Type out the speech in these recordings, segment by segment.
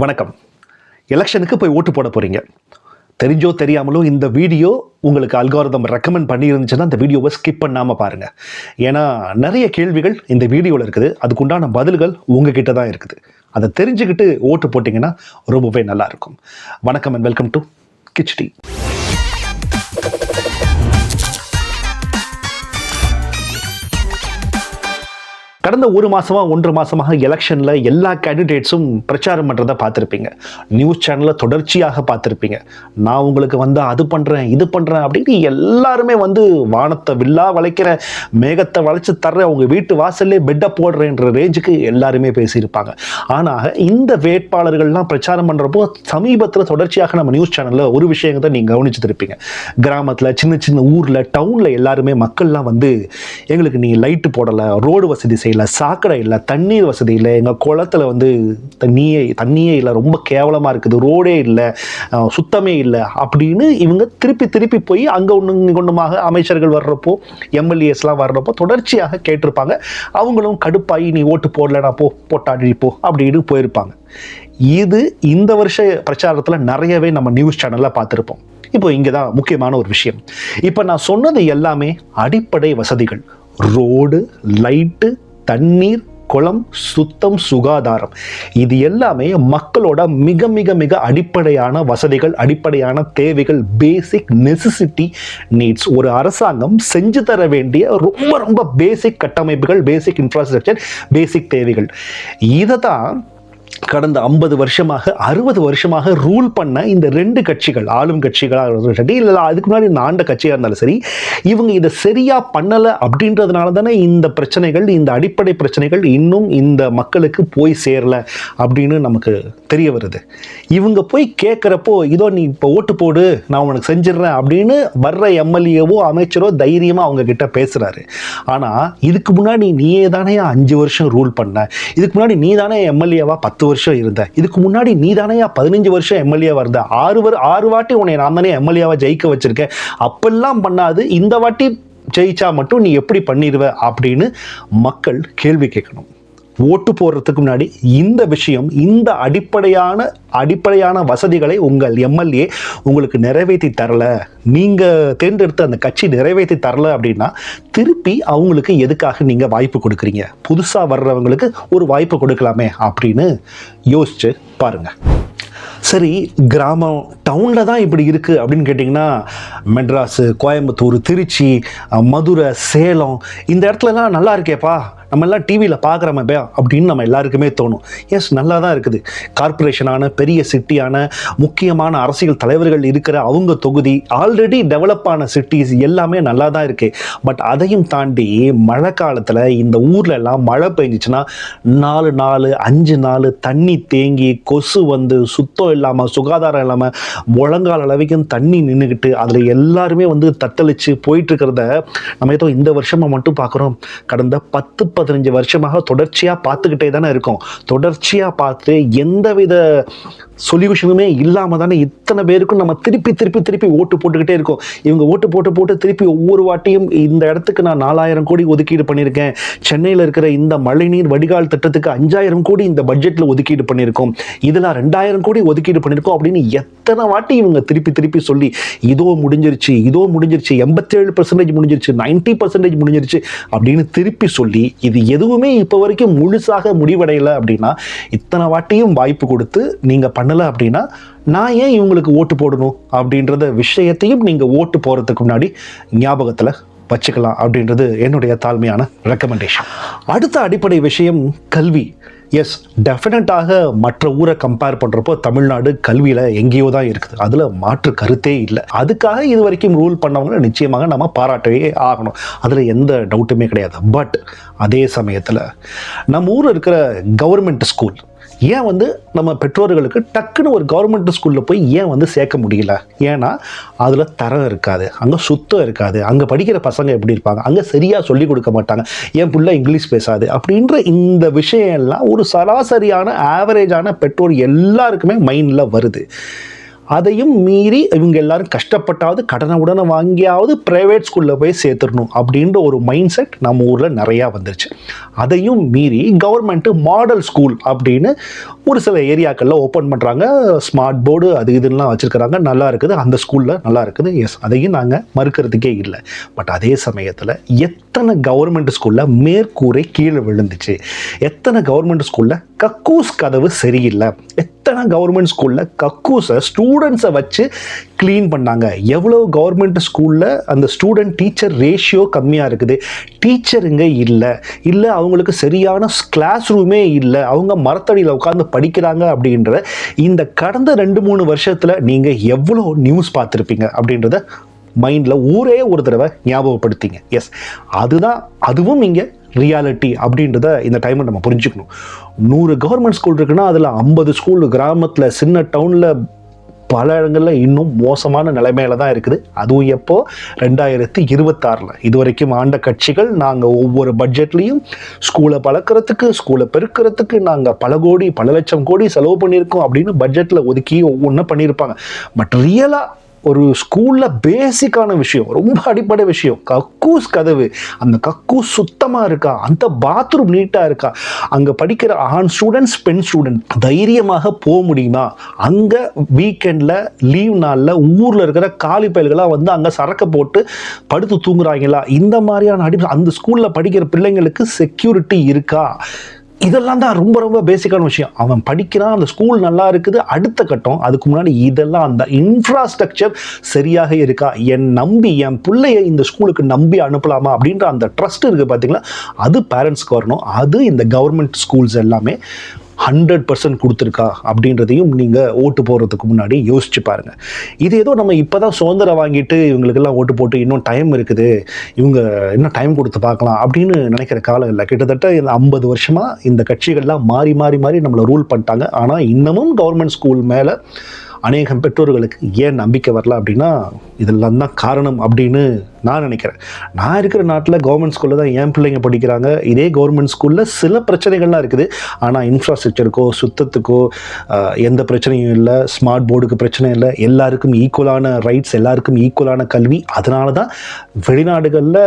வணக்கம். எலெக்ஷனுக்கு போய் ஓட்டு போட போகிறீங்க. தெரிஞ்சோ தெரியாமலோ இந்த வீடியோ உங்களுக்கு அல்காரிதம் ரெக்கமெண்ட் பண்ணியிருந்துச்சுன்னா அந்த வீடியோவை ஸ்கிப் பண்ணாமல் பாருங்கள். ஏன்னா நிறைய கேள்விகள் இந்த வீடியோவில் இருக்குது. அதுக்குண்டான பதில்கள் உங்ககிட்ட தான் இருக்குது. அதை தெரிஞ்சுக்கிட்டு ஓட்டு போட்டிங்கன்னா ரொம்பவே நல்லாயிருக்கும். வணக்கம் அண்ட் வெல்கம் டு கிச்டி. கடந்த ஒரு மாதமாக 1.5 மாதமாக எலெக்ஷனில் எல்லா கேண்டிடேட்ஸும் பிரச்சாரம் பண்ணுறதை பார்த்துருப்பீங்க. நியூஸ் சேனலில் தொடர்ச்சியாக பார்த்துருப்பீங்க. நான் உங்களுக்கு அது பண்ணுறேன் இது பண்ணுறேன் அப்படின்னு எல்லாருமே வானத்தை வில்லா வளைக்கிற, மேகத்தை வளைச்சு தர்ற, அவங்க வீட்டு வாசல்லே பெட்டை போடுறேன்ற ரேஞ்சுக்கு எல்லாருமே பேசியிருப்பாங்க. ஆனால் இந்த வேட்பாளர்கள்லாம் பிரச்சாரம் பண்ணுறப்போ சமீபத்தில் தொடர்ச்சியாக நம்ம நியூஸ் சேனலில் ஒரு விஷயத்தை நீங்கள் கவனிச்சுருப்பீங்க. கிராமத்தில் சின்ன சின்ன ஊரில் டவுனில் எல்லாருமே மக்கள்லாம் எங்களுக்கு நீ லைட்டு போடலை, ரோடு வசதி செய்யலை, சாக்கடை இல்லை, தண்ணீர் வசதி இல்லை, எங்கள் குளத்தில் தண்ணியே இல்லை, ரொம்ப கேவலமாக இருக்குது, ரோடே இல்லை, சுத்தமே இல்லை அப்படின்னு இவங்க திருப்பி போய் அங்கே ஒன்றுமாக அமைச்சர்கள் வர்றப்போ, எம்எல்ஏஸ்லாம் வர்றப்போ தொடர்ச்சியாக கேட்டிருப்பாங்க. அவங்களும் கடுப்பாகி நீ ஓட்டு போடலடா போட்டாடி போ அப்படின்னு போயிருப்பாங்க. இது இந்த வருஷ பிரச்சாரத்தில் நிறையவே நம்ம நியூஸ் சேனலில் பார்த்துருப்போம். இப்போ இங்கே தான் முக்கியமான ஒரு விஷயம். இப்போ நான் சொன்னது எல்லாமே அடிப்படை வசதிகள். ரோடு, லைட்டு, தண்ணீர், குளம், சுத்தம், சுகாதாரம், இது எல்லாமே மக்களோட மிக மிக மிக அடிப்படையான வசதிகள், அடிப்படையான தேவைகள், பேசிக் நெசசிட்டி நீட்ஸ். ஒரு அரசாங்கம் செஞ்சு தர வேண்டிய ரொம்ப ரொம்ப பேசிக் கட்டமைப்புகள், பேசிக் இன்ஃப்ராஸ்ட்ரக்சர், பேசிக் தேவைகள். இதை தான் கடந்த 50 வருஷமாக 60 வருஷமாக ரூல் பண்ண இந்த ரெண்டு கட்சிகள், ஆளும் கட்சிகளாக இருந்தாலும் சரி, இல்லை அதுக்கு முன்னாடி ஆண்ட கட்சியாக இருந்தாலும் சரி, இவங்க இதை சரியாக பண்ணலை அப்படின்றதுனால தானே இந்த பிரச்சனைகள், இந்த அடிப்படை பிரச்சனைகள் இன்னும் இந்த மக்களுக்கு போய் சேரலை அப்படின்னு நமக்கு தெரிய வருது. இவங்க போய் கேட்குறப்போ இதோ நீ இப்போ ஓட்டு போடு நான் உனக்கு செஞ்சிடறேன் அப்படின்னு வர்ற எம்எல்ஏவோ அமைச்சரோ தைரியமாக அவங்க கிட்ட பேசுகிறாரு. ஆனால் இதுக்கு முன்னாடி நீயே தானே 5 வருஷம் ரூல் பண்ண, இதுக்கு முன்னாடி நீ தானே எம்எல்ஏவா 10 வருஷம் இருந்த, இதுக்கு முன்னாடி நீ தானே 15 வருஷம் எம்எல்ஏவா இருந்த, 6 வாட்டி உன்னை நான் தானே எம்எல்ஏவா ஜெயிக்க வச்சிருக்கேன், அப்பெல்லாம் பண்ணாது இந்த வாட்டி ஜெயிச்சா மட்டும் நீ எப்படி பண்ணிடுவ அப்படின்னு மக்கள் கேள்வி கேட்கணும். ஓட்டு போடுறதுக்கு முன்னாடி இந்த விஷயம், இந்த அடிப்படையான வசதிகளை உங்கள் எம்எல்ஏ உங்களுக்கு நிறைவேற்றி தரல, நீங்கள் தேர்ந்தெடுத்த அந்த கட்சி நிறைவேற்றி தரல அப்படின்னா திருப்பி அவங்களுக்கு எதுக்காக நீங்கள் வாய்ப்பு கொடுக்குறீங்க? புதுசாக வர்றவங்களுக்கு ஒரு வாய்ப்பு கொடுக்கலாமே அப்படின்னு யோசிச்சு பாருங்கள். சரி, கிராமம் டவுனில் தான் இப்படி இருக்குது அப்படின்னு கேட்டிங்கன்னா மெட்ராஸு, கோயம்புத்தூர், திருச்சி, மதுரை, சேலம் இந்த இடத்துலலாம் நல்லா இருக்கேப்பா, நம்ம எல்லாம் டிவியில் பார்க்குறோமே அப்படின்னு நம்ம எல்லாருக்குமே தோணும். எஸ், நல்லா தான் இருக்குது. கார்பரேஷனான பெரிய சிட்டியான முக்கியமான அரசியல் தலைவர்கள் இருக்கிற அவங்க தொகுதி, ஆல்ரெடி டெவலப் ஆன சிட்டிஸ் எல்லாமே நல்லா தான் இருக்குது. பட் அதையும் தாண்டி மழை காலத்தில் இந்த ஊரில் எல்லாம் மழை பெஞ்சிச்சுன்னா 4 நாள் 5 நாள் தண்ணி தேங்கி கொசு சுத்தம் இல்லாமல், சுகாதாரம் இல்லாமல், முழங்கால் அளவுக்கும் தண்ணி நின்றுக்கிட்டு அதில் எல்லாருமே தத்தளித்து போயிட்டுருக்கிறத நம்ம ஏதோ இந்த வருஷமாக மட்டும் பார்க்குறோம். கடந்த 10-15 வருஷமாக தொடர்ச்சியாக பார்த்துக்கிட்டே தானே இருக்கோம். தொடர்ச்சியாக பார்த்து எந்தவித சொல்யூஷனுமே இல்லாமல் தானே இத்தனை பேருக்கும் நம்ம திருப்பி ஓட்டு போட்டுக்கிட்டே இருக்கோம். இவங்க ஓட்டு போட்டு திருப்பி ஒவ்வொரு வாட்டியும் இந்த இடத்துக்கு நான் 4000 கோடி ஒதுக்கீடு பண்ணியிருக்கேன், சென்னையில் இருக்கிற இந்த மழைநீர் வடிகால் திட்டத்துக்கு 5000 கோடி இந்த பட்ஜெட்டில் ஒதுக்கீடு பண்ணியிருக்கோம், இதில் 2000 கோடி ஒதுக்கீடு பண்ணியிருக்கோம் அப்படின்னு எத்தனை வாட்டி இவங்க திருப்பி சொல்லி இதோ முடிஞ்சிருச்சு 87% முடிஞ்சிருச்சு, 90% முடிஞ்சிருச்சு அப்படின்னு திருப்பி சொல்லி இது எதுவுமே இப்போ வரைக்கும் முழுசாக முடிவடையலை அப்படின்னா, இத்தனை வாட்டியும் வாய்ப்பு கொடுத்து நீங்கள் பண்ணலை அப்படின்னா நான் ஏன் இவங்களுக்கு ஓட்டு போடணும் அப்படின்றத விஷயத்தையும் நீங்கள் ஓட்டு போகிறதுக்கு முன்னாடி ஞாபகத்தில் வச்சுக்கலாம் அப்படின்றது என்னுடைய தாழ்மையான ரெக்கமெண்டேஷன். அடுத்த அடிப்படை விஷயம் கல்வி. எஸ், டெஃபினட்டாக மற்ற ஊரை கம்பேர் பண்ணுறப்போ தமிழ்நாடு கல்வியில் எங்கேயோ தான் இருக்குது. அதில் மாற்று கருத்தே இல்லை. அதுக்காக இது வரைக்கும் ரூல் பண்ணவங்களை நிச்சயமாக நம்ம பாராட்டவே ஆகணும். அதில் எந்த டவுட்டுமே கிடையாது. பட் அதே சமயத்தில் நம்ம ஊரில் இருக்கிற கவர்மெண்ட் ஸ்கூல் ஏன் நம்ம பெற்றோர்களுக்கு டக்குன்னு ஒரு கவர்மெண்ட் ஸ்கூலில் போய் ஏன் சேர்க்க முடியல? ஏன்னா அதில் தரம் இருக்காது, அங்கே சுத்தம் இருக்காது, அங்கே படிக்கிற பசங்க எப்படி இருப்பாங்க, அங்கே சரியாக சொல்லிக் கொடுக்க மாட்டாங்க, என் பிள்ளை இங்கிலீஷ் பேசாது அப்படின்ற இந்த விஷயம் எல்லாம் ஒரு சராசரியான ஆவரேஜான பெற்றோர் எல்லாருக்குமே மைண்டில் வருது. அதையும் மீறி இவங்க எல்லாரும் கஷ்டப்பட்டாவது கடனை உடனே வாங்கியாவது ப்ரைவேட் ஸ்கூலில் போய் சேர்த்துடணும் அப்படின்ற ஒரு மைண்ட் செட் நம்ம ஊரில் நிறையா வந்துருச்சு. அதையும் மீறி கவர்மெண்ட்டு மாடல் ஸ்கூல் அப்படின்னு ஒரு சில ஏரியாக்களில் ஓப்பன் பண்ணுறாங்க. ஸ்மார்ட் போர்டு அது இதுலாம் வச்சுருக்கிறாங்க, நல்லா இருக்குது, அந்த ஸ்கூலில் நல்லா இருக்குது. எஸ், அதையும் நாங்கள் மறுக்கிறதுக்கே இல்லை. பட் அதே சமயத்தில் எத்தனை கவர்மெண்ட் ஸ்கூலில் மேற்கூரை கீழே விழுந்துச்சு, எத்தனை கவர்மெண்ட் ஸ்கூலில் கக்கூஸ் கதவு சரியில்லை, எத்தனை கவர்மெண்ட் ஸ்கூலில் கக்கூஸை ஸ்டூடெண்ட்ஸை வச்சு க்ளீன் பண்ணாங்க, எவ்வளோ கவர்மெண்ட் ஸ்கூலில் அந்த ஸ்டூடெண்ட் டீச்சர் ரேஷியோ கம்மியாக இருக்குது, டீச்சருங்க இல்லை அவங்களுக்கு சரியான கிளாஸ் ரூமே இல்லை, அவங்க மரத்தடியில் உட்காந்து படிக்கிறாங்க அப்படின்ற இந்த கடந்த 2-3 வருஷத்தில் நீங்கள் எவ்வளோ நியூஸ் பார்த்துருப்பீங்க அப்படின்றத மைண்டில் ஊரே ஒரு தடவை ஞாபகப்படுத்திங்க. எஸ், அதுவும் இங்கே ரியாலிட்டி அப்படின்றத இந்த டைமில் நம்ம புரிஞ்சுக்கணும். 100 கவர்மெண்ட் ஸ்கூல் இருக்குன்னா அதில் 50 ஸ்கூல் கிராமத்தில் சின்ன டவுனில் பல இடங்களில் இன்னும் மோசமான நிலைமையில தான் இருக்குது. அதுவும் எப்போ 2026 இது வரைக்கும் ஆண்ட கட்சிகள் நாங்கள் ஒவ்வொரு பட்ஜெட்லேயும் ஸ்கூலை பழக்கிறதுக்கு, ஸ்கூலை பெருக்கிறதுக்கு நாங்கள் பல லட்சம் கோடி செலவு பண்ணியிருக்கோம் அப்படின்னு பட்ஜெட்டில் ஒதுக்கி ஒவ்வொன்றும் பண்ணியிருப்பாங்க. பட் ரியலாக ஒரு ஸ்கூலில் பேசிக்கான விஷயம், ரொம்ப அடிப்படை விஷயம், கக்கூஸ் கதவு, அந்த கக்கூஸ் சுத்தமாக இருக்கா, அந்த பாத்ரூம் நீட்டாக இருக்கா, அங்கே படிக்கிற ஆண் ஸ்டூடெண்ட்ஸ் பெண் ஸ்டூடெண்ட் தைரியமாக போக முடியுமா, அங்கே வீக்கெண்டில் லீவ் நாளில் ஊரில் இருக்கிற காலி பயல்களாக வந்து அங்கே சரக்கு போட்டு படுத்து தூங்குறாங்களா, இந்த மாதிரியான அந்த ஸ்கூலில் படிக்கிற பிள்ளைங்களுக்கு செக்யூரிட்டி இருக்கா, இதெல்லாம் தான் ரொம்ப ரொம்ப பேசிக்கான விஷயம். அவன் படிக்கிறான், அந்த ஸ்கூல் நல்லா இருக்குது, அடுத்த கட்டம் அதுக்கு முன்னாடி இதெல்லாம் அந்த இன்ஃப்ராஸ்ட்ரக்சர் சரியாக இருக்கா, என் பிள்ளைய இந்த ஸ்கூலுக்கு நம்பி அனுப்பலாமா அப்படின்ற அந்த ட்ரஸ்ட் இருக்குது பார்த்தீங்களா, அது பேரண்ட்ஸ்க்கு வரணும். அது இந்த கவர்மெண்ட் ஸ்கூல்ஸ் எல்லாமே 100% கொடுத்துருக்கா அப்படின்றதையும் நீங்கள் ஓட்டு போடுறதுக்கு முன்னாடி யோசிச்சு பாருங்கள். இது ஏதோ நம்ம இப்போ தான் சுதந்திரம் வாங்கிட்டு இவங்களுக்கெல்லாம் ஓட்டு போட்டு இன்னும் டைம் இருக்குது, இவங்க இன்னும் டைம் கொடுத்து பார்க்கலாம் அப்படின்னு நினைக்கிற காலம் இல்லை. கிட்டத்தட்ட இந்த 50 வருஷமாக இந்த கட்சிகள்லாம் மாறி மாறி மாறி நம்மளை ரூல் பண்ணிட்டாங்க. ஆனால் இன்னமும் கவர்மெண்ட் ஸ்கூல் மேலே அநேகம் பெற்றோர்களுக்கு ஏன் நம்பிக்கை வரல அப்படின்னா இதெல்லாம் தான் காரணம் அப்படின்னு நான் நினைக்கிறேன். நான் இருக்கிற நாட்டில் கவர்மெண்ட் ஸ்கூலில் தான் என் பிள்ளைங்க படிக்கிறாங்க. இதே கவர்மெண்ட் ஸ்கூலில் சில பிரச்சனைகள்லாம் இருக்குது, ஆனால் இன்ஃப்ராஸ்ட்ரக்சருக்கோ சுத்தத்துக்கோ எந்த பிரச்சனையும் இல்லை, ஸ்மார்ட் போர்டுக்கு பிரச்சனை இல்லை, எல்லாருக்கும் ஈக்குவலான ரைட்ஸ், எல்லாருக்கும் ஈக்குவலான கல்வி. அதனால தான் வெளிநாடுகளில்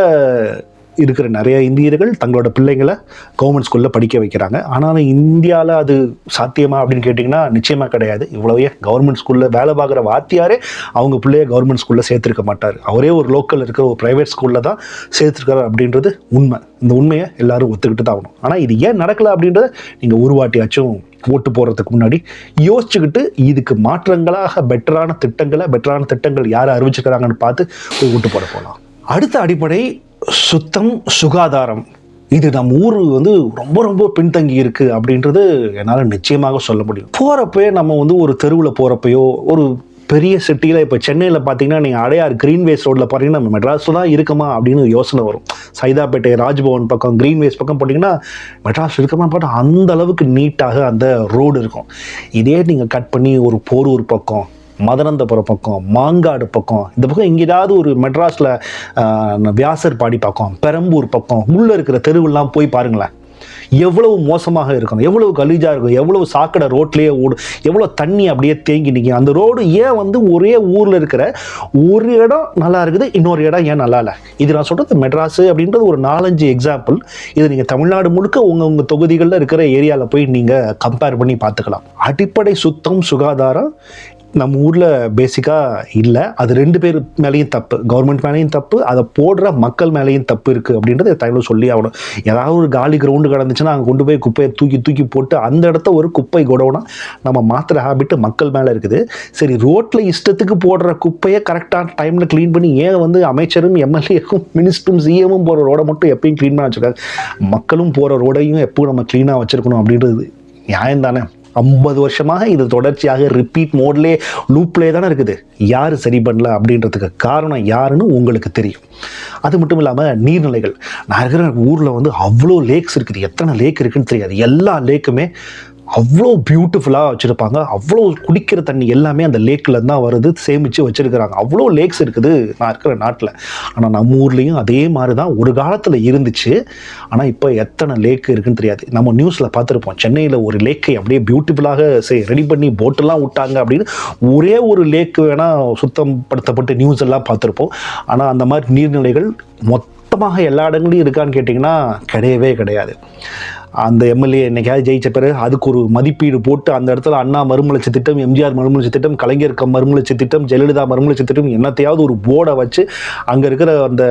இருக்கிற நிறைய இந்தியர்கள் தங்களோட பிள்ளைங்களை கவர்மெண்ட் ஸ்கூலில் படிக்க வைக்கிறாங்க. ஆனாலும் இந்தியாவில் அது சாத்தியமா அப்படின்னு கேட்டிங்கன்னா நிச்சயமாக கிடையாது. இவ்வளவே கவர்மெண்ட் ஸ்கூலில் வேலை பார்க்குற வாத்தியாரே அவங்க பிள்ளைய கவர்மெண்ட் ஸ்கூலில் சேர்த்துருக்க மாட்டார். அவரே ஒரு லோக்கல் இருக்கிற ஒரு ப்ரைவேட் ஸ்கூலில் தான் சேர்த்துருக்காரு அப்படின்றது உண்மை. இந்த உண்மையை எல்லாரும் ஒத்துக்கிட்டு தான் ஆகணும். ஆனால் இது ஏன் நடக்கலை அப்படின்றத நீங்கள் ஒரு வாட்டியாச்சும் ஓட்டு போடுறதுக்கு முன்னாடி யோசிச்சுக்கிட்டு இதுக்கு மாற்றங்களாக பெட்டரான திட்டங்கள் யார் அறிவிச்சுக்கிறாங்கன்னு பார்த்து போய் ஓட்டு போட போகலாம். அடுத்த அடிப்படை சுத்தம், சுகாதாரம். இது நம்ம ஊர் வந்து ரொம்ப ரொம்ப பின்தங்கி இருக்குது அப்படின்றது என்னால் நிச்சயமாக சொல்ல முடியும். போகிறப்பே நம்ம வந்து ஒரு தெருவில் போகிறப்பையோ ஒரு பெரிய சிட்டியில், இப்போ சென்னையில் பார்த்தீங்கன்னா நீங்கள் அடையார் கிரீன்வேஸ் ரோட்டில் பார்த்தீங்கன்னா நம்ம மெட்ராஸ் தான் இருக்குமா அப்படின்னு யோசனை வரும். சைதாப்பேட்டை, ராஜ்பவன் பக்கம், கிரீன்வேஸ் பக்கம் போட்டிங்கன்னா மெட்ராஸ் இருக்குமா பார்த்தா அந்த அளவுக்கு நீட்டாக அந்த ரோடு இருக்கும். இதே நீங்கள் கட் பண்ணி ஒரு போரூர் பக்கம், மதனந்தபுரம் பக்கம், மாங்காடு பக்கம், இந்த பக்கம் எங்கேயாவது ஒரு மெட்ராஸில் வியாசர்பாடி பக்கம், பெரம்பூர் பக்கம் உள்ளே இருக்கிற தெருவெல்லாம் போய் பாருங்களேன், எவ்வளவு மோசமாக இருக்கணும், எவ்வளவு கலீஜாக இருக்கும், எவ்வளவு சாக்கடை ரோட்லேயே ஓடும், எவ்வளோ தண்ணி அப்படியே தேங்கி நிற்கும். அந்த ரோடு ஏன் வந்து ஒரே ஊரில் இருக்கிற ஒரு இடம் நல்லா இருக்குது, இன்னொரு இடம் ஏன் நல்லா இல்லை? இது நான் சொல்கிறது மெட்ராஸு அப்படின்றது ஒரு 4-5 எக்ஸாம்பிள். இது நீங்கள் தமிழ்நாடு முழுக்க உங்கள் தொகுதிகளில் இருக்கிற ஏரியாவில் போய் நீங்கள் கம்பேர் பண்ணி பார்த்துக்கலாம். அடிப்படை சுத்தம், சுகாதாரம் நம்ம ஊரில் பேசிக்காக இல்லை. அது 2 பேர் மேலேயும் தப்பு, கவர்மெண்ட் மேலேயும் தப்பு, அதை போடுற மக்கள் மேலேயும் தப்பு இருக்குது அப்படின்றத டைமில் சொல்லி ஆகணும். ஏதாவது ஒரு காலி கிரவுண்டு கிடந்துச்சுன்னா அங்கே கொண்டு போய் குப்பையை தூக்கி போட்டு அந்த இடத்த ஒரு குப்பை குடோனா நம்ம மாத்திர ஹேபிட்டு மக்கள் மேலே இருக்குது. சரி, ரோட்டில் இஷ்டத்துக்கு போடுற குப்பையை கரெக்டான டைமில் க்ளீன் பண்ணி ஏன் வந்து அமைச்சரும் எம்எல்ஏக்கும் மினிஸ்டரும் சிஎம்மும் போகிற ரோடை மட்டும் எப்பயும் க்ளீன் பண்ண வச்சுருக்காங்க, மக்களும் போகிற ரோடையும் எப்போ நம்ம க்ளீனாக வச்சுருக்கணும் அப்படின்றது நியாயம் தானே? 50 வருஷமாக இது தொடர்ச்சியாக ரிப்பீட் மோட்லே லூப்லே தானே இருக்குது. யார் சரி பண்ணல அப்படின்றதுக்கு காரணம் யாருன்னு உங்களுக்கு தெரியும். அது மட்டும் இல்லாமல் நீர்நிலைகள், நான் இருக்கிற ஊரில் வந்து அவ்வளோ லேக்ஸ் இருக்குது, எத்தனை லேக் இருக்குன்னு தெரியாது. எல்லா லேக்குமே அவ்வளோ பியூட்டிஃபுல்லாக வச்சுருப்பாங்க. அவ்வளோ குடிக்கிற தண்ணி எல்லாமே அந்த லேக்கில் தான் வருது, சேமித்து வச்சுருக்கிறாங்க. அவ்வளோ லேக்ஸ் இருக்குது நான் இருக்கிற நாட்டில். ஆனால் நம்ம ஊர்லேயும் அதே மாதிரி தான் ஒரு காலத்தில் இருந்துச்சு. ஆனால் இப்போ எத்தனை லேக் இருக்குன்னு தெரியாது. நம்ம நியூஸில் பார்த்துருப்போம், சென்னையில் ஒரு லேக்கை அப்படியே பியூட்டிஃபுல்லாக ரெடி பண்ணி போட்டெல்லாம் விட்டாங்க அப்படின்னு ஒரே ஒரு லேக்கு வேணால் சுத்தம் படுத்தப்பட்டு நியூஸ் எல்லாம் பார்த்துருப்போம். ஆனால் அந்த மாதிரி நீர்நிலைகள் மொத்தமாக எல்லா இடங்களையும் இருக்கான்னு கேட்டிங்கன்னா கிடையவே கிடையாது. அந்த எம்எல்ஏ என்னைக்காவது ஜெயிச்ச பிறகு அதுக்கு ஒரு மதிப்பீடு போட்டு அந்த இடத்துல அண்ணா மறுமலர்ச்சி திட்டம், எம்ஜிஆர் மறுமலர்ச்சி திட்டம், கலைஞர் மறுமலர்ச்சி திட்டம், ஜெயலலிதா மறுமலர்ச்சி திட்டம், என்னத்தையாவது ஒரு போர்டை வச்சு அங்கே இருக்கிற அந்த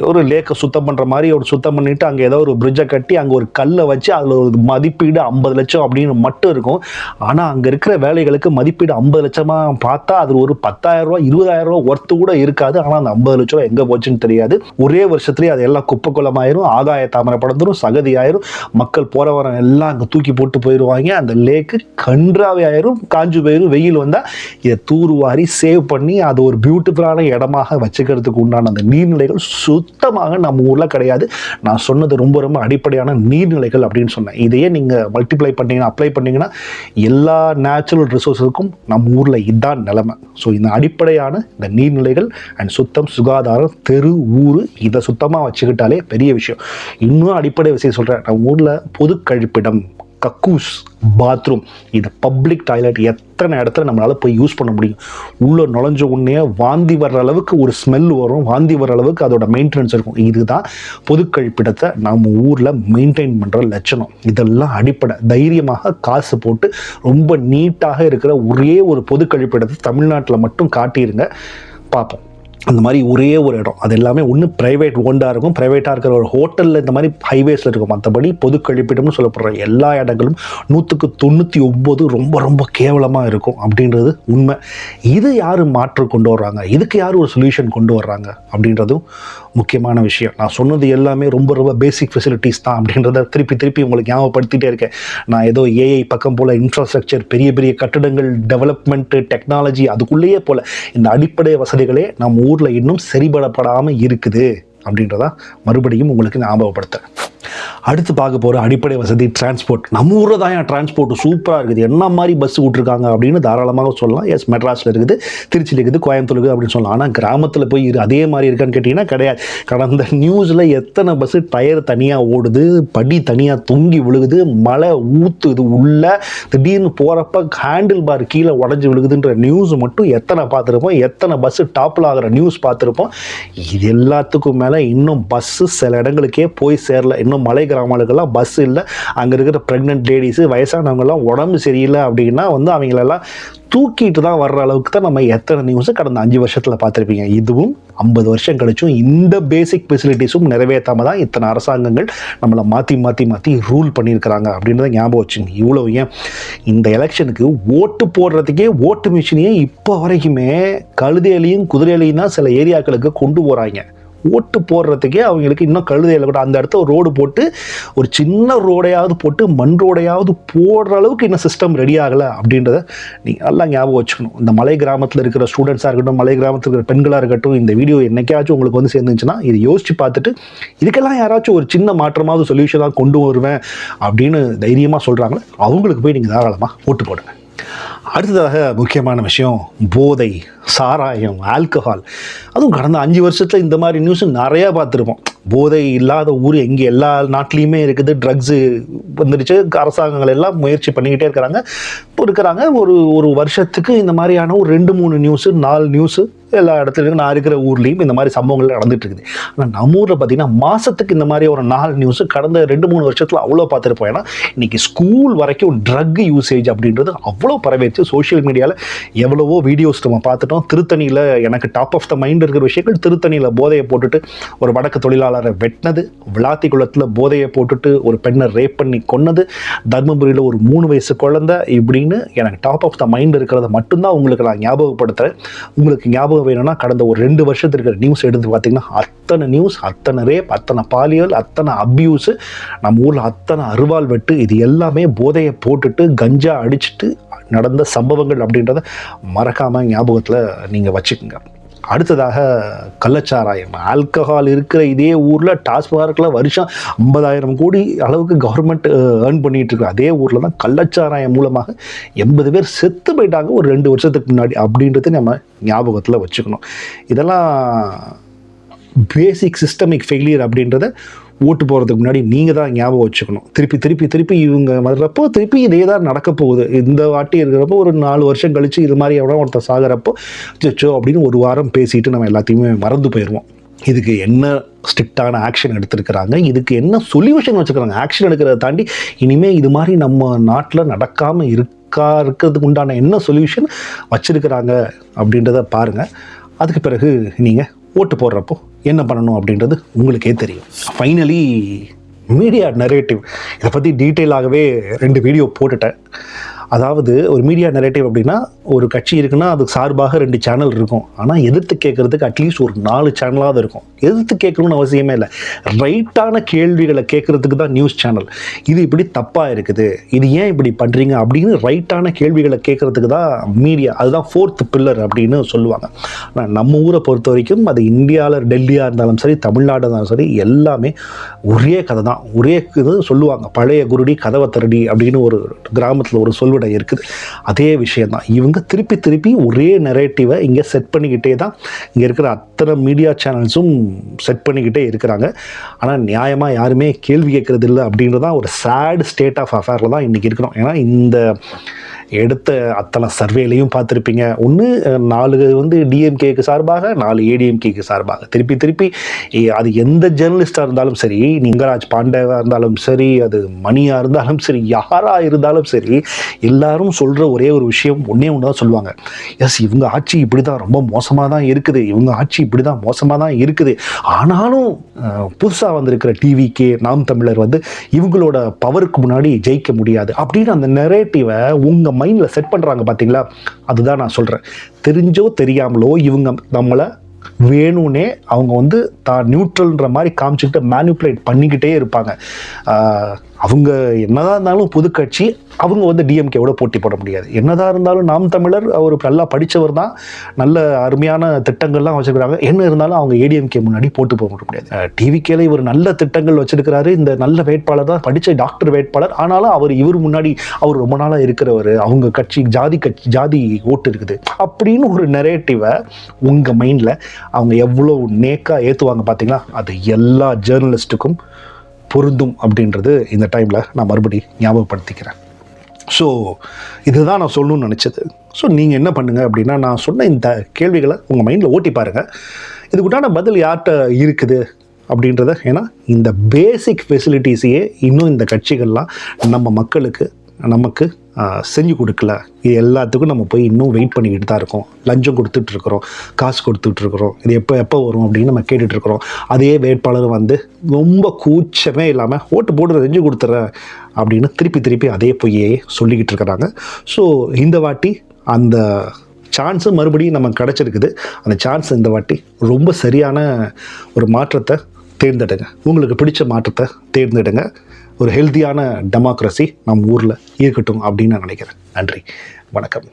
ஒரு லேக்கை சுத்தம் பண்ணுற மாதிரி ஒரு சுத்தம் பண்ணிவிட்டு அங்கே ஏதோ ஒரு பிரிட்ஜை கட்டி அங்கே ஒரு கல்லை வச்சு அதில் ஒரு மதிப்பீடு 50 லட்சம் அப்படின்னு மட்டும் இருக்கும். ஆனால் அங்கே இருக்கிற வேலைகளுக்கு மதிப்பீடு 50 லட்சமாக பார்த்தா அது ஒரு 10,000 ரூபா 20,000 ரூபா ஒர்த்து கூட இருக்காது. ஆனால் அந்த 50 லட்ச ரூபா எங்கே போச்சுன்னு தெரியாது. ஒரே வருஷத்துலேயே அது எல்லாம் குப்பை குளமாயிரும், ஆகாய தாமரை படந்துரும், சகதி ஆயிரும், மக்கள் போற வர எல்லாம் அங்கே தூக்கி போட்டு போயிடுவாங்க. அந்த லேக்கு கன்றாவே ஆயிரும், காஞ்சு போயிடும். வெயில் வந்தால் இதை தூர்வாரி சேவ் பண்ணி அது ஒரு பியூட்டிஃபுல்லான இடமாக வச்சுக்கிறதுக்கு உண்டான அந்த நீர்நிலைகள் சுத்தமாக நம்ம ஊரில் கிடையாது. நான் சொன்னது ரொம்ப ரொம்ப அடிப்படையான நீர்நிலைகள் அப்படின்னு சொன்னேன். இதையே நீங்கள் மல்டிப்ளை பண்ணீங்கன்னா, அப்ளை பண்ணிங்கன்னா எல்லா நேச்சுரல் ரிசோர்ஸுக்கும் நம்ம ஊரில் இதுதான் நிலைமை. ஸோ இந்த அடிப்படையான இந்த நீர்நிலைகள் அண்ட் சுத்தம், சுகாதாரம், தெரு, ஊர் இதை சுத்தமாக வச்சுக்கிட்டாலே பெரிய விஷயம். இன்னும் அடிப்படை விஷயம் சொல்கிறேன். நம்ம ஊரில் பொது கழிப்பிடம், கக்கூஸ், பாத்ரூம், இந்த பப்ளிக் டாய்லெட் எத்தனை இடத்துல நம்மளால் போய் யூஸ் பண்ண முடியும்? உள்ளே நுழைஞ்ச உடனே வாந்தி வர்ற அளவுக்கு ஒரு ஸ்மெல் வரும், வாந்தி வர்ற அளவுக்கு அதோட மெயின்டெனன்ஸ் இருக்கும். இதுதான் பொது கழிப்பிடத்தை நம்ம ஊரில் மெயின்டைன் பண்ணுற லட்சணம். இதெல்லாம் அடிப்படை. தைரியமாக காசு போட்டு ரொம்ப நீட்டாக இருக்கிற ஒரே ஒரு பொது கழிப்பிடத்தை தமிழ்நாட்டில் மட்டும் காட்டியிருங்க, பார்ப்போம். அந்த மாதிரி ஒரே ஒரு இடம், அது எல்லாமே ஒன்று ப்ரைவேட் ஓண்டாக இருக்கும், ப்ரைவேட்டாக இருக்கிற ஒரு ஹோட்டலில் இந்த மாதிரி ஹைவேஸில் இருக்கும். மற்றபடி பொது கழிப்பிடம்னு சொல்லப்படுற எல்லா இடங்களும் 199 ரொம்ப ரொம்ப கேவலமாக இருக்கும் அப்படின்றது உண்மை. இது யார் மாற்று கொண்டு வர்றாங்க, இதுக்கு யார் ஒரு சொல்யூஷன் கொண்டு வர்றாங்க அப்படின்றதும் முக்கியமான விஷயம். நான் சொன்னது எல்லாமே ரொம்ப ரொம்ப பேசிக் ஃபெசிலிட்டிஸ் தான் அப்படின்றத திருப்பி திருப்பி உங்களுக்கு ஞாபகப்படுத்திகிட்டே இருக்கேன். நான் ஏதோ ஏஐ பக்கம் போல் இன்ஃப்ராஸ்ட்ரக்சர், பெரிய பெரிய கட்டிடங்கள், டெவலப்மெண்ட்டு, டெக்னாலஜி அதுக்குள்ளேயே போல் இந்த அடிப்படை வசதிகளே நம்ம ஊரில் இன்னும் சரிபடப்படாமல் இருக்குது அப்படின்றத மறுபடியும் உங்களுக்கு ஞாபகப்படுத்துகிறேன். அடுத்து பார்க்க போகிற அடிப்படை வசதி டிரான்ஸ்போர்ட். நம்ம ஊரில் தான் டிரான்ஸ்போர்ட் சூப்பராக இருக்குது, என்ன மாதிரி பஸ் விட்ருக்காங்க அப்படின்னு தாராளமாக சொல்லலாம். எஸ், மெட்ராஸில் இருக்குது, திருச்சியில் இருக்குது, கோயம்புத்தூர் இருக்குது அப்படின்னு சொல்லலாம். ஆனால் கிராமத்தில் போய் அதே மாதிரி இருக்கான்னு கேட்டிங்கன்னா கிடையாது. கடந்த நியூஸில் எத்தனை பஸ்ஸு டயர் தனியாக ஓடுது, படி தனியாக தொங்கி விழுகுது, மழை ஊற்றுது, உள்ள திடீர்னு போகிறப்ப ஹேண்டில் பார் கீழே உடஞ்சி விழுகுதுன்ற நியூஸ் மட்டும் எத்தனை பார்த்துருப்போம், எத்தனை பஸ்ஸு டாப்பில் ஆகிற நியூஸ் பார்த்துருப்போம். இது எல்லாத்துக்கும் மேலே இன்னும் பஸ்ஸு சில இடங்களுக்கே போய் சேரல. இன்னும் மலை கிராமங்களுக்கெல்லாம் பஸ் இல்லை. அங்கே இருக்கிற ப்ரெக்னென்ட் லேடிஸு, வயசானவங்கெல்லாம் உடம்பு சரியில்லை அப்படின்னா அவங்களெல்லாம் தூக்கிட்டு தான் வர்ற அளவுக்கு தான் நம்ம எத்தனை நியூஸு கடந்த 5 வருஷத்தில் பார்த்துருப்பீங்க. இதுவும் 50 வருஷம் கழிச்சும் இந்த பேசிக் ஃபெசிலிட்டிஸும் நிறைவேற்றாமல் தான் இத்தனை அரசாங்கங்கள் நம்மளை மாற்றி ரூல் பண்ணியிருக்கிறாங்க அப்படின்றத ஞாபகம் வச்சுங்க. இவ்வளோ ஏன் இந்த எலெக்ஷனுக்கு ஓட்டு போடுறதுக்கே ஓட்டு மிஷினையே இப்போ வரைக்குமே கழுதையிலையும் குதிரையிலையும் தான் சில ஏரியாக்களுக்கு கொண்டு போகிறாங்க. ஓட்டு போடுறதுக்கே அவங்களுக்கு இன்னும் கழுதையில் கூட அந்த இடத்த ஒரு ரோடு போட்டு, ஒரு சின்ன ரோடையாவது போட்டு, மண் ரோடையாவது போடுற அளவுக்கு இன்னும் சிஸ்டம் ரெடி ஆகலை அப்படின்றத நீங்கள் நல்லா ஞாபகம் வச்சுக்கணும். இந்த மலை கிராமத்தில் இருக்கிற ஸ்டூடெண்ட்ஸாக இருக்கட்டும், மலை கிராமத்தில் இருக்கிற பெண்களாக இருக்கட்டும், இந்த வீடியோ என்னைக்காச்சும் உங்களுக்கு வந்து சேர்ந்துச்சுன்னா இது யோசித்து பார்த்துட்டு இதுக்கெல்லாம் யாராச்சும் ஒரு சின்ன மாற்றமாவது சொல்யூஷனாக கொண்டு வருவேன் அப்படின்னு தைரியமாக சொல்கிறாங்களே, அவங்களுக்கு போய் நீங்கள் தாராளமாக ஓட்டு போடுங்க. அடுத்ததாக முக்கியமான விஷயம் போதை, சாராயம், ஆல்கஹால். அதுவும் கடந்த 5 வருஷத்தில் இந்த மாதிரி நியூஸ் நிறையா பார்த்துருப்போம். போதை இல்லாத ஊர் எங்கே, எல்லா நாட்டிலையுமே இருக்குது. ட்ரக்ஸு வந்துடுச்சு, அரசாங்கங்கள் எல்லாம் முயற்சி பண்ணிக்கிட்டே இருக்கிறாங்க. ஒரு வருஷத்துக்கு இந்த மாதிரியான ஒரு 2-3 நியூஸு 4 நியூஸு எல்லா இடத்துலையும் நான் இருக்கிற ஊர்லேயும் இந்த மாதிரி சம்பவங்கள் நடந்துட்டு இருக்குது. ஆனால் நம்ம ஊரில் பார்த்தீங்கன்னா மாதத்துக்கு இந்த மாதிரி ஒரு 4 நியூஸு கடந்த 2-3 வருஷத்தில் அவ்வளோ பார்த்துருப்போம். ஏன்னா இன்றைக்கி ஸ்கூல் வரைக்கும் ட்ரக் யூசேஜ் அப்படின்றது அவ்வளோ பரவேச்சு. சோஷியல் மீடியாவில் எவ்வளவோ வீடியோஸ் நம்ம பார்த்துட்டோம். திருத்தணியில் எனக்கு டாப் ஆஃப் த மைண்ட் இருக்கிற விஷயங்கள், திருத்தணியில் போதையை போட்டுட்டு ஒரு வடக்கு தொழிலாளரை வெட்டினது, விளாத்திக்குளத்தில் போதையை போட்டுட்டு ஒரு பெண்ணை ரேப் பண்ணி கொன்னது, தர்மபுரியில் ஒரு 3 வயசு குழந்தை, இப்படின்னு எனக்கு டாப் ஆஃப் த மைண்ட் இருக்கிறத மட்டும்தான் உங்களுக்கு நான் ஞாபகப்படுத்துகிறேன். உங்களுக்கு ஞாபகம் வேணும்னா கடந்த ஒரு 2 வருஷத்துக்கு நியூஸ் எடுத்து பார்த்தீங்கன்னா அத்தனை நியூஸ், அத்தனை ரேப், அத்தனை பாலியல், அத்தனை அபியூஸு, நம்ம ஊரில் அத்தனை அருவாள் வெட்டு, இது எல்லாமே போதையை போட்டுட்டு கஞ்சா அடிச்சுட்டு நடந்த சம்பவங்கள் அப்படின்றத மறக்காமல் ஞாபகத்தில் நீங்கள் வச்சுக்கோங்க. அடுத்ததாக கள்ளச்சாராயம். ஆல்கஹால் இருக்கிற இதே ஊரில் டாஸ்மார்க்கில் வருஷம் 50,000 கோடி அளவுக்கு கவர்மெண்ட் ஏர்ன் பண்ணிகிட்டு இருக்கு. அதே ஊரில் தான் கள்ளச்சாராயம் மூலமாக 80 பேர் செத்து போயிட்டாங்க ஒரு 2 வருஷத்துக்கு முன்னாடி. அப்படின்றது நம்ம ஞாபகத்தில் வச்சுக்கணும். இதெல்லாம் பேசிக் சிஸ்டமிக் ஃபெயிலியர் அப்படின்றத ஓட்டு போகிறதுக்கு முன்னாடி நீங்கள் தான் ஞாபகம் வச்சுக்கணும். திருப்பி இவங்க வர்றப்போ திருப்பி இதே தான் நடக்க போகுது. இந்த வாட்டி இருக்கிறப்போ ஒரு 4 வருஷம் கழித்து இது மாதிரி எவ்வளோ ஒருத்தர் சாகிறப்போ சச்சோ அப்படின்னு ஒரு வாரம் பேசிட்டு நம்ம எல்லாத்தையுமே மறந்து போயிடுவோம். இதுக்கு என்ன ஸ்ட்ரிக்டான ஆக்ஷன் எடுத்துருக்கிறாங்க, இதுக்கு என்ன சொல்யூஷன் வச்சுக்கிறாங்க, ஆக்ஷன் எடுக்கிறத தாண்டி இனிமேல் இது மாதிரி நம்ம நாட்டில் நடக்காமல் இருக்கிறதுக்கு உண்டான என்ன சொல்யூஷன் வச்சுருக்கிறாங்க அப்படின்றத பாருங்கள். அதுக்கு பிறகு நீங்கள் ஓட்டு போடுறப்போ என்ன பண்ணணும் அப்படின்றது உங்களுக்கே தெரியும். ஃபைனலி மீடியா நரேட்டிவ், இதை பற்றி டீட்டெயிலாகவே 2 வீடியோ போட்டுட்டேன். அதாவது ஒரு மீடியா நரேட்டிவ் அப்படின்னா ஒரு கட்சி இருக்குன்னா அதுக்கு சார்பாக 2 சேனல் இருக்கும். ஆனால் எதிர்த்து கேட்குறதுக்கு அட்லீஸ்ட் ஒரு 4 சேனலாவது இருக்கும். எதிர்த்து கேட்கணும்னு அவசியமே இல்லை. ரைட்டான கேள்விகளை கேட்குறதுக்கு தான் நியூஸ் சேனல். இது இப்படி தப்பாக இருக்குது, இது ஏன் இப்படி பண்ணுறீங்க அப்படின்னு ரைட்டான கேள்விகளை கேட்குறதுக்கு தான் மீடியா. அதுதான் 4th பில்லர் அப்படின்னு சொல்லுவாங்க. ஆனால் நம்ம ஊரை பொறுத்த வரைக்கும் அது இந்தியாவில் டெல்லியாக இருந்தாலும் சரி, தமிழ்நாடு இருந்தாலும் சரி, எல்லாமே ஒரே கதை தான். ஒரே இது சொல்லுவாங்க, பழைய குருடி கதவை தரடி அப்படின்னு ஒரு கிராமத்தில் ஒரு சொல்வடை இருக்குது. அதே விஷயம்தான். இவங்க திருப்பி ஒரே நரேட்டிவை இங்கே செட் பண்ணிக்கிட்டே தான் இங்கே இருக்கிற அத்தனை மீடியா சேனல்ஸும் செட் பண்ணிக்கிட்டே இருக்கிறாங்க. ஆனால் நியாயமாக யாருமே கேள்வி கேட்கறது இல்லை அப்படின்றதான் ஒரு சேட் ஸ்டேட் ஆஃப் அஃபேரில் தான் இன்றைக்கி இருக்கிறோம். ஏன்னா இந்த எடுத்த அத்தனை சர்வேலையும் பார்த்துருப்பீங்க. ஒன்று 4 டிஎம்கேக்கு சார்பாக, 4 ஏடிஎம்கேக்கு சார்பாக. திருப்பி அது எந்த ஜேர்னலிஸ்டாக இருந்தாலும் சரி, லிங்கராஜ் பாண்டேவாக இருந்தாலும் சரி, அது மணியாக இருந்தாலும் சரி, யாராக இருந்தாலும் சரி, எல்லாரும் சொல்கிற ஒரே ஒரு விஷயம் ஒன்று தான் சொல்லுவாங்க. எஸ், இவங்க ஆட்சி இப்படி தான் ரொம்ப மோசமாக தான் இருக்குது, இவங்க ஆட்சி இப்படி தான் மோசமாக தான் இருக்குது. ஆனாலும் புதுசாக வந்திருக்கிற டிவிகே, நாம் தமிழர் இவங்களோட பவருக்கு முன்னாடி ஜெயிக்க முடியாது அப்படின்னு அந்த நரேட்டிவை உங்கள் மைண்டில் செட் பண்ணுறாங்க பார்த்தீங்களா? அதுதான் நான் சொல்கிறேன். தெரிஞ்சோ தெரியாமலோ இவங்க நம்மளை வேணும்னே அவங்க தான் நியூட்ரல்ன்ற மாதிரி காமிச்சிக்கிட்டு மேனிப்புலேட் பண்ணிக்கிட்டே இருப்பாங்க. அவங்க என்னதான் இருந்தாலும் புது கட்சி, அவங்க டிஎம்கேவோட போட்டி போட முடியாது. என்னதான் இருந்தாலும் நாம் தமிழர் அவர் நல்லா படித்தவர் தான், நல்ல அருமையான திட்டங்கள்லாம் வச்சுருக்கிறாங்க. என்ன இருந்தாலும் அவங்க ஏடிஎம்கே முன்னாடி போட்டு போக முடியாது. டிவிகேல இவர் நல்ல திட்டங்கள் வச்சிருக்கிறாரு, இந்த நல்ல வேட்பாளர் தான், படித்த டாக்டர் வேட்பாளர். ஆனாலும் இவர் முன்னாடி அவர் ரொம்ப நாளாக இருக்கிறவர், அவங்க கட்சி ஜாதி ஓட்டு இருக்குது அப்படின்னு ஒரு நரேட்டிவை உங்கள் மைண்டில் அவங்க எவ்வளோ நேக்காக ஏற்றுவாங்க பார்த்தீங்களா? அது எல்லா ஜேர்னலிஸ்ட்டுக்கும் பொருந்தும் அப்படின்றது இந்த டைமில் நான் மறுபடியும் ஞாபகப்படுத்திக்கிறேன். ஸோ இதுதான் நான் சொல்லணும்னு நினச்சது. ஸோ நீங்கள் என்ன பண்ணுங்கள் அப்படின்னா, நான் சொன்ன இந்த கேள்விகளை உங்கள் மைண்டில் ஓட்டி பாருங்கள். இதுக்குண்டான பதில் யார்கிட்ட இருக்குது அப்படின்றத. ஏன்னா இந்த பேசிக் ஃபெசிலிட்டிஸையே இன்னும் இந்த கட்சிகள்லாம் நம்ம மக்களுக்கு நமக்கு செஞ்சு கொடுக்கல. இது எல்லாத்துக்கும் நம்ம போய் இன்னும் வெயிட் பண்ணிக்கிட்டு தான் இருக்கோம். லஞ்சம் கொடுத்துட்ருக்குறோம், காசு கொடுத்துட்ருக்குறோம். இது எப்போ வரும் அப்படின்னு நம்ம கேட்டுட்ருக்குறோம். அதே வேட்பாளர் ரொம்ப கூச்சமே இல்லாமல் ஓட்டு போட்டு செஞ்சு கொடுத்துட்றேன் அப்படின்னு திருப்பி அதே பொய்யே சொல்லிக்கிட்டு இருக்கிறாங்க. ஸோ இந்த வாட்டி அந்த சான்ஸு மறுபடியும் நமக்கு கிடச்சிருக்குது. அந்த சான்ஸ் இந்த வாட்டி ரொம்ப சரியான ஒரு மாற்றத்தை தேர்ந்தெடுங்க. உங்களுக்கு பிடிச்ச மாற்றத்தை தேர்ந்தெடுங்க. ஒரு ஹெல்த்தியான டெமோக்ரஸி நம்ம ஊரில் இருக்கட்டும் அப்படின்னு நான் நினைக்கிறேன். நன்றி, வணக்கம்.